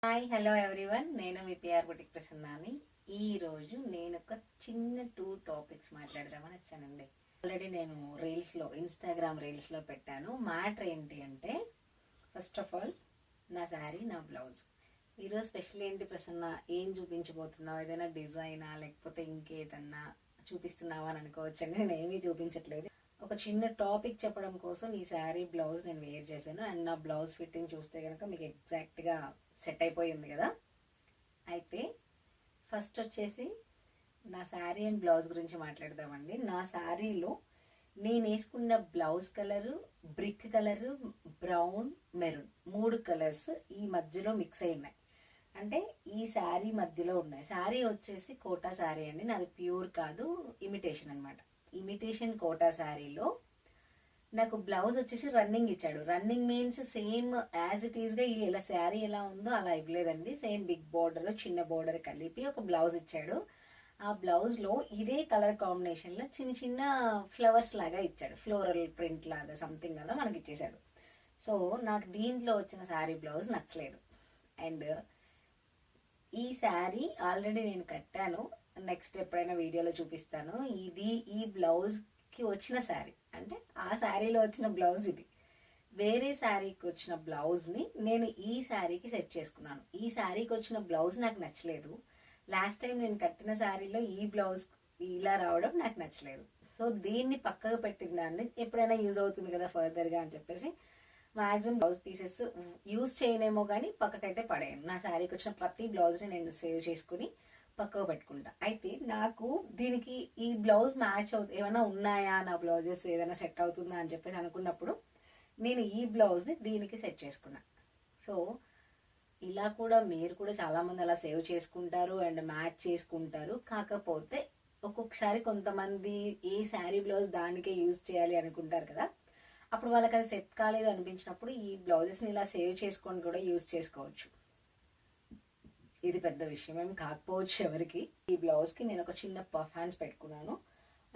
Hi hello everyone, నేను మీ PR boutique ప్రసన్నాని. ఈరోజు నేను ఒక చిన్న 2 టాపిక్స్ మాట్లాడదామని వచ్చానండి. ఆల్రెడీ నేను ఇన్స్టాగ్రామ్ రీల్స్లో పెట్టాను. మ్యాటర్ ఏంటి అంటే, ఫస్ట్ ఆఫ్ ఆల్ నా శారీ, నా బ్లౌజ్. ఈరోజు స్పెషల్ ఏంటి ప్రసన్న, ఏం చూపించబోతున్నావు? ఏదైనా డిజైనా లేకపోతే ఇంకేదన్నా చూపిస్తున్నావా అని అనుకోవచ్చండి. నేను ఏమీ చూపించట్లేదు. ఒక చిన్న టాపిక్ చెప్పడం కోసం ఈ శారీ బ్లౌజ్ నేను వేర్ చేశాను. అండ్ నా బ్లౌజ్ ఫిట్టింగ్ చూస్తే కనుక మీకు ఎగ్జాక్ట్గా సెట్ అయిపోయి ఉంది కదా. అయితే ఫస్ట్ వచ్చేసి నా శారీ అండ్ బ్లౌజ్ గురించి మాట్లాడదామండి. నా శారీలో నేను వేసుకున్న blouse colour brick colour, brown, maroon, 3 colours ఈ మధ్యలో మిక్స్ అయి ఉన్నాయి. అంటే ఈ శారీ మధ్యలో ఉన్నాయి. శారీ వచ్చేసి కోటా శారీ అండి, నాది ప్యూర్ కాదు, ఇమిటేషన్ అనమాట. ఇమిటేషన్ కోటా శారీలో నాకు బ్లౌజ్ వచ్చేసి రన్నింగ్ ఇచ్చాడు. Running means same as it ఈస్గా ఇలా శారీ ఎలా ఉందో అలా ఇవ్వలేదండి. సేమ్ బిగ్ బార్డర్ చిన్న బార్డర్ కలిపి ఒక బ్లౌజ్ ఇచ్చాడు. ఆ బ్లౌజ్లో ఇదే కలర్ కాంబినేషన్లో చిన్న చిన్న ఫ్లవర్స్ లాగా ఇచ్చాడు, ఫ్లోరల్ ప్రింట్ లాగా సంథింగ్ అలా మనకి ఇచ్చేసాడు. సో నాకు దీంట్లో వచ్చిన శారీ బ్లౌజ్ నచ్చలేదు. అండ్ ఈ శారీ ఆల్రెడీ నేను కట్టాను, నెక్స్ట్ ఎప్పుడైనా వీడియోలో చూపిస్తాను. ఈ బ్లౌజ్కి వచ్చిన శారీ అంటే ఆ శారీలో వచ్చిన బ్లౌజ్ ఇది. వేరే శారీకి వచ్చిన బ్లౌజ్ని నేను ఈ శారీకి సెట్ చేసుకున్నాను. ఈ శారీకి వచ్చిన బ్లౌజ్ నాకు నచ్చలేదు. లాస్ట్ టైం నేను కట్టిన శారీలో ఈ బ్లౌజ్ ఇలా రావడం నాకు నచ్చలేదు. సో దీన్ని పక్కకు పెట్టిన దాన్ని ఎప్పుడైనా యూజ్ అవుతుంది కదా ఫర్దర్గా అని చెప్పేసి మ్యాక్సిమం బ్లౌజ్ పీసెస్ యూజ్ చేయనేమో కానీ పక్కకైతే పడేయను. నా శారీకి వచ్చిన ప్రతి బ్లౌజ్ని నేను సేవ్ చేసుకుని పక్కకు పెట్టుకుంటా. అయితే నాకు దీనికి ఈ బ్లౌజ్ మ్యాచ్ ఏమైనా ఉన్నాయా, నా బ్లౌజెస్ ఏదైనా సెట్ అవుతుందా అని చెప్పేసి అనుకున్నప్పుడు నేను ఈ బ్లౌజ్ని దీనికి సెట్ చేసుకున్నా. సో ఇలా కూడా మీరు కూడా చాలామంది అలా సేవ్ చేసుకుంటారు అండ్ మ్యాచ్ చేసుకుంటారు. కాకపోతే ఒక్కొక్కసారి కొంతమంది ఏ శారీ బ్లౌజ్ దానికే యూజ్ చేయాలి అనుకుంటారు కదా, అప్పుడు వాళ్ళకి అది సెట్ కాలేదు అనిపించినప్పుడు ఈ బ్లౌజెస్ని ఇలా సేవ్ చేసుకొని కూడా యూజ్ చేసుకోవచ్చు. ఇది పెద్ద విషయం ఏం కాకపోవచ్చు ఎవరికి. ఈ బ్లౌజ్కి నేను ఒక చిన్న పఫ్ హ్యాండ్స్ పెట్టుకున్నాను.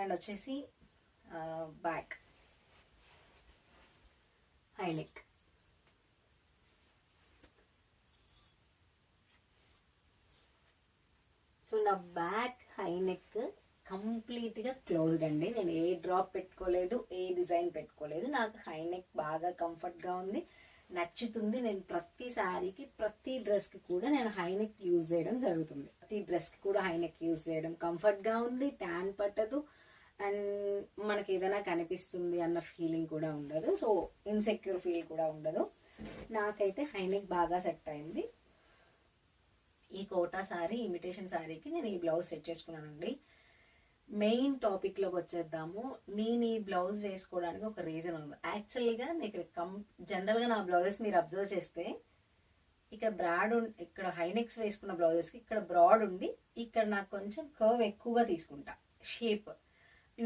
అండ్ వచ్చేసి బ్యాక్ హై నెక్. సో నా బ్యాక్ హై నెక్ కంప్లీట్గా క్లోజ్డ్ అండి. నేను ఏ డ్రాప్ పెట్టుకోలేదు, ఏ డిజైన్ పెట్టుకోలేదు. నాకు హై నెక్ బాగా కంఫర్ట్గా ఉంది, నచ్చుతుంది. నేను ప్రతి శారీకి ప్రతి డ్రెస్కి కూడా నేను హై నెక్ యూజ్ చేయడం జరుగుతుంది. ప్రతి డ్రెస్కి కూడా హై నెక్ యూజ్ చేయడం కంఫర్ట్గా ఉంది, ట్యాన్ పట్టదు, అండ్ మనకి ఏదైనా కనిపిస్తుంది అన్న ఫీలింగ్ కూడా ఉండదు. సో ఇన్సెక్యూర్ ఫీల్ కూడా ఉండదు. నాకైతే హై నెక్ బాగా సెట్ అయింది. ఈ కోటా శారీ, ఇమిటేషన్ శారీకి నేను ఈ బ్లౌజ్ సెట్ చేసుకున్నానండి. మెయిన్ టాపిక్లోకి వచ్చేద్దాము. నేను ఈ బ్లౌజ్ వేసుకోవడానికి ఒక రీజన్ ఉంది. యాక్చువల్గా నేను జనరల్గా నా బ్లౌజెస్ మీరు అబ్జర్వ్ చేస్తే ఇక్కడ హైనెక్స్ వేసుకున్న బ్లౌజెస్కి ఇక్కడ బ్రాడ్ ఉండి ఇక్కడ నాకు కొంచెం కర్వ్ ఎక్కువగా తీసుకుంటా, షేప్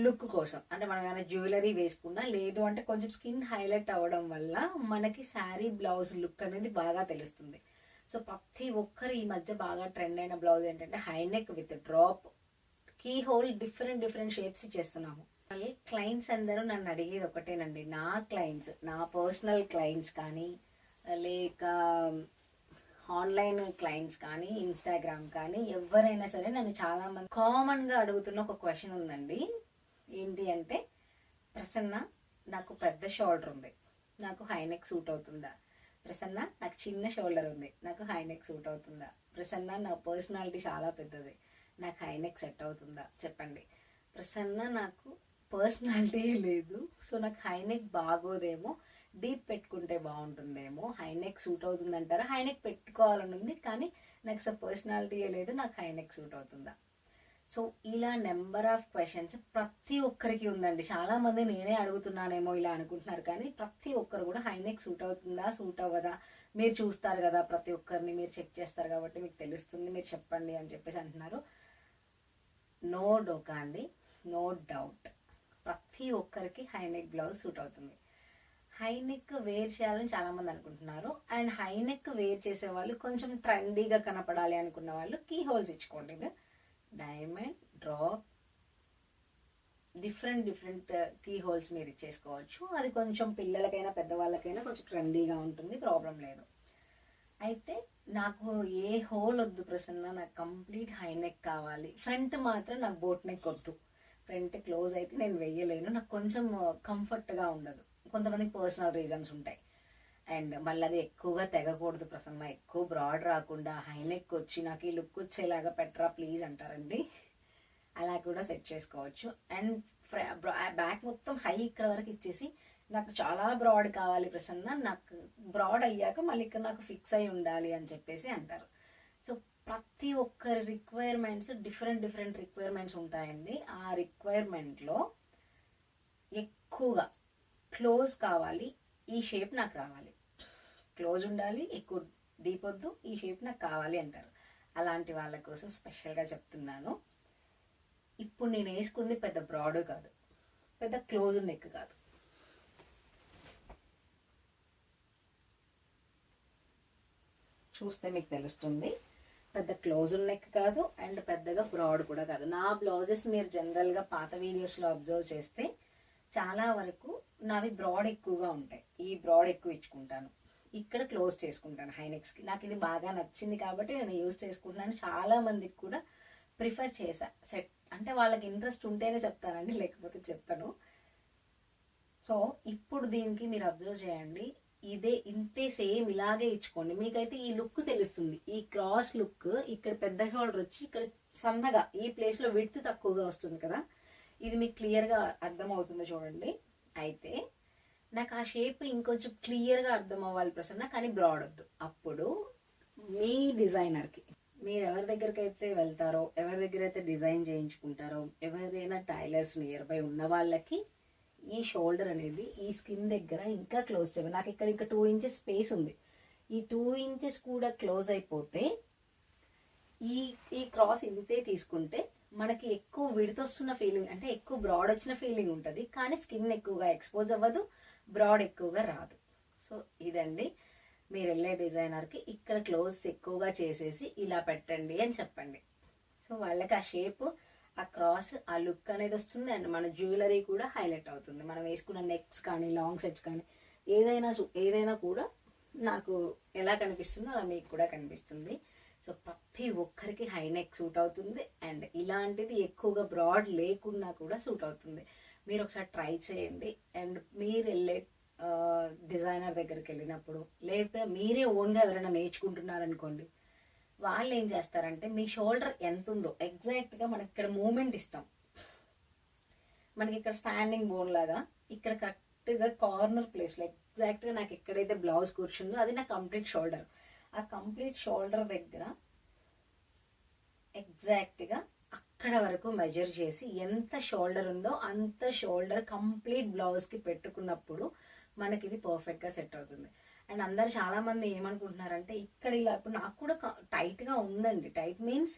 లుక్ కోసం. అంటే మనం ఏమైనా జ్యువెలరీ వేసుకున్నా, లేదు అంటే కొంచెం స్కిన్ హైలైట్ అవ్వడం వల్ల మనకి శారీ బ్లౌజ్ లుక్ అనేది బాగా తెలుస్తుంది. సో ప్రతి ఒక్కరు ఈ మధ్య బాగా ట్రెండ్ అయిన బ్లౌజ్ ఏంటంటే high neck with drop, key hole, different shapes చేస్తున్నాము. క్లయింట్స్ అందరూ నన్ను అడిగేది ఒకటేనండి. నా క్లయింట్స్, నా పర్సనల్ క్లయింట్స్ కానీ, లేక ఆన్లైన్ క్లయింట్స్ కానీ, ఇన్స్టాగ్రామ్ కానీ, ఎవరైనా సరే నన్ను చాలామంది కామన్గా అడుగుతున్న ఒక క్వశ్చన్ ఉందండి. ఏంటి అంటే, ప్రసన్న నాకు పెద్ద షోల్డర్ ఉంది, నాకు హైనెక్ సూట్ అవుతుందా? ప్రసన్న నాకు చిన్న షోల్డర్ ఉంది, నాకు హైనెక్ సూట్ అవుతుందా? ప్రసన్న నా పర్సనాలిటీ చాలా పెద్దది, నాకు హైనెక్ సెట్ అవుతుందా చెప్పండి? ప్రసన్న నాకు పర్సనాలిటీ లేదు, సో నాకు హైనెక్ బాగోదేమో, డీప్ పెట్టుకుంటే బాగుంటుందేమో, హైనెక్ సూట్ అవుతుందంటారా? హైనెక్ పెట్టుకోవాలని ఉంది కానీ నాకు అసలు పర్సనాలిటీ లేదు, నాకు హైనెక్ సూట్ అవుతుందా? సో ఇలా నెంబర్ ఆఫ్ క్వశ్చన్స్ ప్రతి ఒక్కరికి ఉందండి. చాలామంది నేనే అడుగుతున్నానేమో ఇలా అనుకుంటున్నారు, కానీ ప్రతి ఒక్కరు కూడా హైనెక్ సూట్ అవుతుందా, సూట్ అవ్వదా, మీరు చూస్తారు కదా, ప్రతి ఒక్కరిని మీరు చెక్ చేస్తారు కాబట్టి మీకు తెలుస్తుంది, మీరు చెప్పండి అని చెప్పేసి అంటున్నారు. నో డోకా అండి, నో డౌట్, ప్రతి ఒక్కరికి హైనెక్ బ్లౌజ్ సూట్ అవుతుంది. హైనెక్ వేర్ చేయాలని చాలామంది అనుకుంటున్నారు. అండ్ హైనెక్ వేర్ చేసే వాళ్ళు కొంచెం ట్రెండీగా కనపడాలి అనుకున్న వాళ్ళు కీ హోల్స్ ఇచ్చుకోండి. Diamond, drop, different key holes మీరు ఇచ్చేసుకోవచ్చు. అది కొంచెం పిల్లలకైనా పెద్దవాళ్ళకైనా కొంచెం ట్రెండీగా ఉంటుంది, ప్రాబ్లం లేదు. అయితే నాకు ఏ హోల్ వద్దు ప్రసన్న, నాకు కంప్లీట్ హై నెక్ కావాలి. ఫ్రంట్ మాత్రం నాకు బోట్ నెక్ వద్దు. ఫ్రంట్ క్లోజ్ అయితే నేను వెయ్యలేను, నాకు కొంచెం కంఫర్ట్గా ఉండదు. కొంతమందికి పర్సనల్ రీజన్స్ ఉంటాయి. అండ్ మళ్ళీ అది ఎక్కువగా తెగకూడదు ప్రసన్న, ఎక్కువ బ్రాడ్ రాకుండా హై నెక్ వచ్చి నాకు ఈ లుక్ వచ్చేలాగా పెట్టరా ప్లీజ్ అంటారండి. అలా కూడా సెట్ చేసుకోవచ్చు. అండ్ బ్యాక్ మొత్తం హై ఇక్కడ వరకు ఇచ్చేసి నాకు చాలా బ్రాడ్ కావాలి ప్రసన్న, నాకు బ్రాడ్ అయ్యాక మళ్ళీ ఇక్కడ నాకు ఫిక్స్ అయి ఉండాలి అని చెప్పేసి అంటారు. సో ప్రతి ఒక్కరి రిక్వైర్మెంట్స్ డిఫరెంట్ రిక్వైర్మెంట్స్ ఉంటాయండి. ఆ రిక్వైర్మెంట్లో ఎక్కువగా క్లోజ్ కావాలి, ఈ షేప్ నాకు రావాలి, క్లోజ్ ఉండాలి, ఎక్కువ డీప్ వద్దు, ఈ షేప్ నాకు కావాలి అంటారు. అలాంటి వాళ్ళ కోసం స్పెషల్గా చెప్తున్నాను. ఇప్పుడు నేను వేసుకుంది పెద్ద బ్రాడ్ కాదు, పెద్ద క్లోజ్ నెక్ కాదు. చూస్తే మీకు తెలుస్తుంది, పెద్ద క్లోజ్ నెక్ కాదు అండ్ పెద్దగా బ్రాడ్ కూడా కాదు. నా బ్లౌజెస్ మీరు జనరల్గా పాత వీడియోస్లో అబ్జర్వ్ చేస్తే చాలా వరకు నావి బ్రాడ్ ఎక్కువగా ఉంటాయి. ఈ బ్రాడ్ ఎక్కువ ఇచ్చుకుంటాను, ఇక్కడ క్లోజ్ చేసుకుంటాను హైనెక్స్కి. నాకు ఇది బాగా నచ్చింది కాబట్టి నేను యూజ్ చేసుకుంటున్నాను. చాలా మందికి కూడా ప్రిఫర్ చేశా సెట్, అంటే వాళ్ళకి ఇంట్రెస్ట్ ఉంటేనే చెప్తానండి, లేకపోతే చెప్పను. సో ఇప్పుడు దీనికి మీరు అబ్జర్వ్ చేయండి, ఇదే ఇంతే సేమ్ ఇలాగే ఇచ్చుకోండి, మీకైతే ఈ లుక్ తెలుస్తుంది. ఈ క్రాస్ లుక్ ఇక్కడ పెద్ద షోల్డర్ వచ్చి ఇక్కడ సన్నగా ఈ ప్లేస్లో విడ్త్ తక్కువగా వస్తుంది కదా, ఇది మీకు క్లియర్గా అర్థమవుతుంది చూడండి. అయితే నాకు ఆ షేప్ ఇంకొంచెం క్లియర్గా అర్థం అవ్వాలి ప్రసన్న, కానీ బ్రాడ్ వద్దు. అప్పుడు మీ డిజైనర్కి, మీరు ఎవరి దగ్గరికి అయితే వెళ్తారో, ఎవరి దగ్గర అయితే డిజైన్ చేయించుకుంటారో, ఎవరైనా టైలర్స్ నియర్ బై ఉన్న వాళ్ళకి ఈ షోల్డర్ అనేది ఈ స్కిన్ దగ్గర ఇంకా క్లోజ్ చేయాలి. నాకు ఇక్కడ ఇంకా 2 ఇంచెస్ స్పేస్ ఉంది, ఈ 2 ఇంచెస్ కూడా క్లోజ్ అయిపోతే ఈ క్రాస్ ఇంతే తీసుకుంటే మనకి ఎక్కువ విడతొస్తున్న ఫీలింగ్, అంటే ఎక్కువ బ్రాడ్ వచ్చిన ఫీలింగ్ ఉంటుంది, కానీ స్కిన్ ఎక్కువగా ఎక్స్పోజ్ అవ్వదు, బ్రాడ్ ఎక్కువగా రాదు. సో ఇదండి, మీరు వెళ్ళే డిజైనర్కి ఇక్కడ క్లోజ్ ఎక్కువగా చేసేసి ఇలా పెట్టండి అని చెప్పండి. సో వాళ్ళకి ఆ షేప్, ఆ క్రాస్, ఆ లుక్ అనేది వస్తుంది. అండ్ మన జ్యువెలరీ కూడా హైలైట్ అవుతుంది. మనం వేసుకున్న నెక్స్ కానీ లాంగ్ సెట్స్ కానీ ఏదైనా కూడా నాకు ఎలా కనిపిస్తుందో అలా మీకు కూడా కనిపిస్తుంది. సో ప్రతి ఒక్కరికి హై నెక్ సూట్ అవుతుంది. అండ్ ఇలాంటిది ఎక్కువగా బ్రాడ్ లేకున్నా కూడా సూట్ అవుతుంది. మీరు ఒకసారి ట్రై చేయండి. అండ్ మీరు వెళ్ళే డిజైనర్ దగ్గరికి వెళ్ళినప్పుడు, లేదా మీరే ఓన్గా ఎవరైనా నేర్చుకుంటున్నారనుకోండి, వాళ్ళు ఏం చేస్తారంటే మీ షోల్డర్ ఎంత ఉందో ఎగ్జాక్ట్గా మనకి ఇక్కడ మూమెంట్ ఇస్తాం. మనకి ఇక్కడ స్టాండింగ్ బోన్ లాగా ఇక్కడ కరెక్ట్గా కార్నర్ ప్లేస్లో ఎగ్జాక్ట్గా నాకు ఎక్కడైతే బ్లౌజ్ కూర్చుందో అది నా కంప్లీట్ షోల్డర్. ఆ కంప్లీట్ షోల్డర్ దగ్గర ఎగ్జాక్ట్గా అక్కడ వరకు మెజర్ చేసి ఎంత షోల్డర్ ఉందో అంత షోల్డర్ కంప్లీట్ బ్లౌజ్కి పెట్టుకున్నప్పుడు మనకి ఇది పర్ఫెక్ట్గా సెట్ అవుతుంది. అండ్ అందరు చాలామంది ఏమనుకుంటున్నారంటే ఇక్కడ ఇలా, ఇప్పుడు నాకు కూడా టైట్గా ఉందండి, టైట్ మీన్స్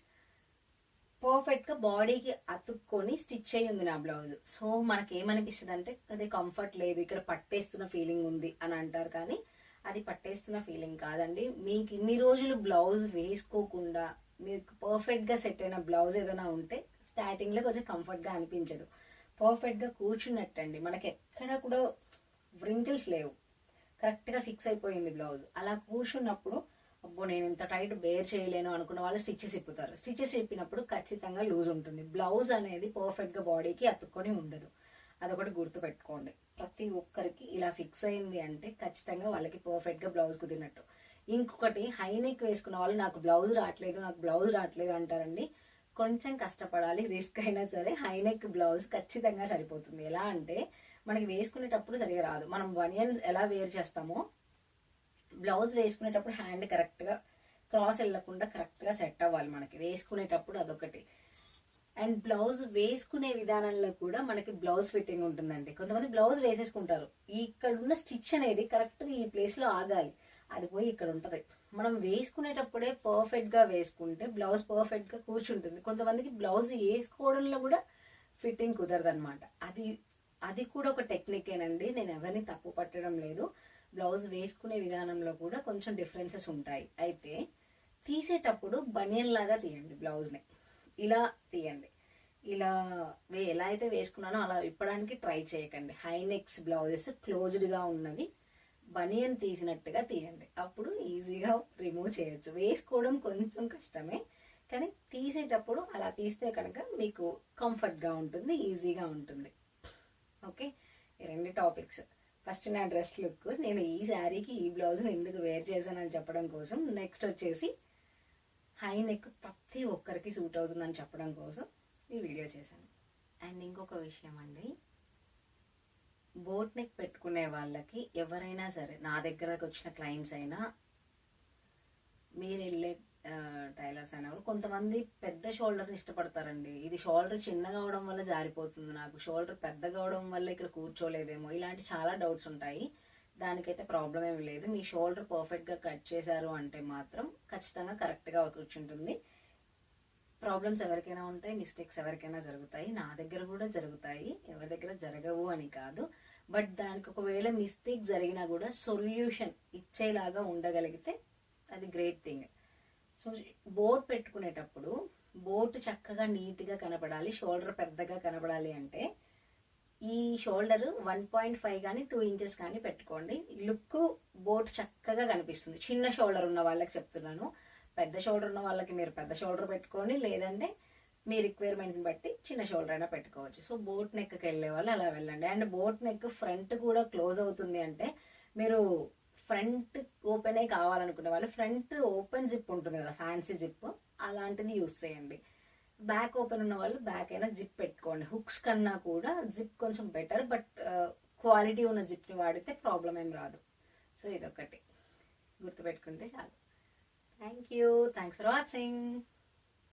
పర్ఫెక్ట్గా బాడీకి అతుక్కొని స్టిచ్ అయ్యి ఉంది నా బ్లౌజ్. సో మనకి ఏమనిపిస్తుంది అంటే అది కంఫర్ట్ లేదు, ఇక్కడ పట్టేస్తున్న ఫీలింగ్ ఉంది అని అంటారు. కానీ అది పట్టేస్తున్న ఫీలింగ్ కాదండి. మీకు ఇన్ని రోజులు బ్లౌజ్ వేసుకోకుండా మీకు పర్ఫెక్ట్గా సెట్ అయిన బ్లౌజ్ ఏదైనా ఉంటే స్టార్టింగ్లో కొంచెం కంఫర్ట్గా అనిపించదు, పర్ఫెక్ట్గా కూర్చున్నట్టండి. మనకి ఎక్కడ కూడా వ్రింకిల్స్ లేవు, కరెక్ట్గా ఫిక్స్ అయిపోయింది బ్లౌజ్. అలా కూర్చున్నప్పుడు అబ్బో నేను ఇంత టైట్ బేర్ చేయలేను అనుకున్న వాళ్ళు స్టిచ్చెస్ ఇప్పుతారు. స్టిచ్చెస్ ఇప్పినప్పుడు ఖచ్చితంగా లూజ్ ఉంటుంది. బ్లౌజ్ అనేది పర్ఫెక్ట్గా బాడీకి అతుక్కొని ఉండదు, అదొకటి గుర్తుపెట్టుకోండి. ప్రతి ఒక్కరికి ఇలా ఫిక్స్ అయింది అంటే ఖచ్చితంగా వాళ్ళకి పర్ఫెక్ట్గా బ్లౌజ్ కుదిరినట్టు. ఇంకొకటి, హై నెక్ వేసుకున్న వాళ్ళు నాకు బ్లౌజ్ రావట్లేదు అంటారండి. కొంచెం కష్టపడాలి, రిస్క్ అయినా సరే హై నెక్ బ్లౌజ్ ఖచ్చితంగా సరిపోతుంది. ఎలా అంటే మనకి వేసుకునేటప్పుడు సరిగా రాదు. మనం బనియన్ ఎలా వేర్ చేస్తామో బ్లౌజ్ వేసుకునేటప్పుడు హ్యాండ్ కరెక్ట్గా క్రాస్ వెళ్ళకుండా కరెక్ట్గా సెట్ అవ్వాలి మనకి వేసుకునేటప్పుడు, అదొకటి. అండ్ బ్లౌజ్ వేసుకునే విధానంలో కూడా మనకి బ్లౌజ్ ఫిట్టింగ్ ఉంటుందండి. కొంతమంది బ్లౌజ్ వేసేసుకుంటారు, ఇక్కడ ఉన్న స్టిచ్ అనేది కరెక్ట్గా ఈ ప్లేస్లో ఆగాలి, అది పోయి ఇక్కడ ఉంటుంది. మనం వేసుకునేటప్పుడే పర్ఫెక్ట్గా వేసుకుంటే బ్లౌజ్ పర్ఫెక్ట్గా కూర్చుంటుంది. కొంతమందికి బ్లౌజ్ వేసుకోవడంలో కూడా ఫిట్టింగ్ కుదరదు అనమాట. అది కూడా ఒక టెక్నికేనండి, నేను ఎవరిని తప్పు పట్టడం లేదు. బ్లౌజ్ వేసుకునే విధానంలో కూడా కొంచెం డిఫరెన్సెస్ ఉంటాయి. అయితే తీసేటప్పుడు బనియన్ లాగా తీయండి బ్లౌజ్ని, ఇలా తీయండి. ఇలా ఎలా అయితే వేసుకున్నానో అలా ఇప్పడానికి ట్రై చేయకండి. హై నెక్స్ బ్లౌజెస్ క్లోజ్డ్గా ఉన్నవి బనియన్ తీసినట్టుగా తీయండి, అప్పుడు ఈజీగా రిమూవ్ చేయొచ్చు. వేసుకోవడం కొంచెం కష్టమే, కానీ తీసేటప్పుడు అలా తీస్తే కనుక మీకు కంఫర్ట్గా ఉంటుంది, ఈజీగా ఉంటుంది. ఓకే, ఈ 2 టాపిక్స్. ఫస్ట్ నా డ్రెస్ లుక్, నేను ఈ శారీకి ఈ బ్లౌజ్ని ఎందుకు వేర్ చేశానని చెప్పడం కోసం. నెక్స్ట్ వచ్చేసి హై నెక్ ప్రతి ఒక్కరికి సూట్ అవుతుందని చెప్పడం కోసం ఈ వీడియో చేశాను. అండ్ ఇంకొక విషయం అండి, బోట్ నెక్ పెట్టుకునే వాళ్ళకి ఎవరైనా సరే, నా దగ్గరకు వచ్చిన క్లయింట్స్ అయినా, మీరు వెళ్ళే టైలర్స్ అయినా కూడా కొంతమంది పెద్ద షోల్డర్ని ఇష్టపడతారండి. ఇది షోల్డర్ చిన్నగా అవడం వల్ల జారిపోతుంది, నాకు షోల్డర్ పెద్దగా అవడం వల్ల ఇక్కడ కూర్చోలేదేమో, ఇలాంటి చాలా డౌట్స్ ఉంటాయి. దానికైతే ప్రాబ్లం ఏమి లేదు. మీ షోల్డర్ పర్ఫెక్ట్గా కట్ చేశారు అంటే మాత్రం ఖచ్చితంగా కరెక్ట్గా కూర్చుంటుంది. ప్రాబ్లమ్స్ ఎవరికైనా ఉంటాయి, మిస్టేక్స్ ఎవరికైనా జరుగుతాయి, నా దగ్గర కూడా జరుగుతాయి, ఎవరి దగ్గర జరగవు అని కాదు. బట్ దానికి ఒకవేళ మిస్టేక్ జరిగినా కూడా సొల్యూషన్ ఇచ్చేలాగా ఉండగలిగితే అది గ్రేట్ థింగ్. సో బోట్ పెట్టుకునేటప్పుడు బోట్ చక్కగా నీట్గా కనపడాలి, షోల్డర్ పెద్దగా కనపడాలి అంటే ఈ షోల్డర్ 1.5 కానీ 2 ఇంచెస్ కానీ పెట్టుకోండి. లుక్ బోట్ చక్కగా కనిపిస్తుంది. చిన్న షోల్డర్ ఉన్న వాళ్ళకి చెప్తున్నాను, పెద్ద షోల్డర్ ఉన్న వాళ్ళకి మీరు పెద్ద షోల్డర్ పెట్టుకోండి, లేదంటే మీ రిక్వైర్మెంట్ని బట్టి చిన్న షోల్డర్ అయినా పెట్టుకోవచ్చు. సో బోట్ నెక్కి వెళ్ళే వాళ్ళు అలా వెళ్ళండి. అండ్ బోట్ నెక్ ఫ్రంట్ కూడా క్లోజ్ అవుతుంది అంటే, మీరు ఫ్రంట్ ఓపెనే కావాలనుకునే వాళ్ళు ఫ్రంట్ ఓపెన్ జిప్ ఉంటుంది కదా, ఫ్యాన్సీ జిప్, అలాంటిది యూస్ చేయండి. బ్యాక్ ఓపెన్ ఉన్న వాళ్ళు బ్యాక్ అయినా జిప్ పెట్టుకోండి. హుక్స్ కన్నా కూడా జిప్ కొంచెం బెటర్, బట్ క్వాలిటీ ఉన్న జిప్ని వాడితే ప్రాబ్లం ఏం రాదు. సో ఇదొకటి గుర్తుపెట్టుకుంటే చాలు. Thank you, thanks for watching.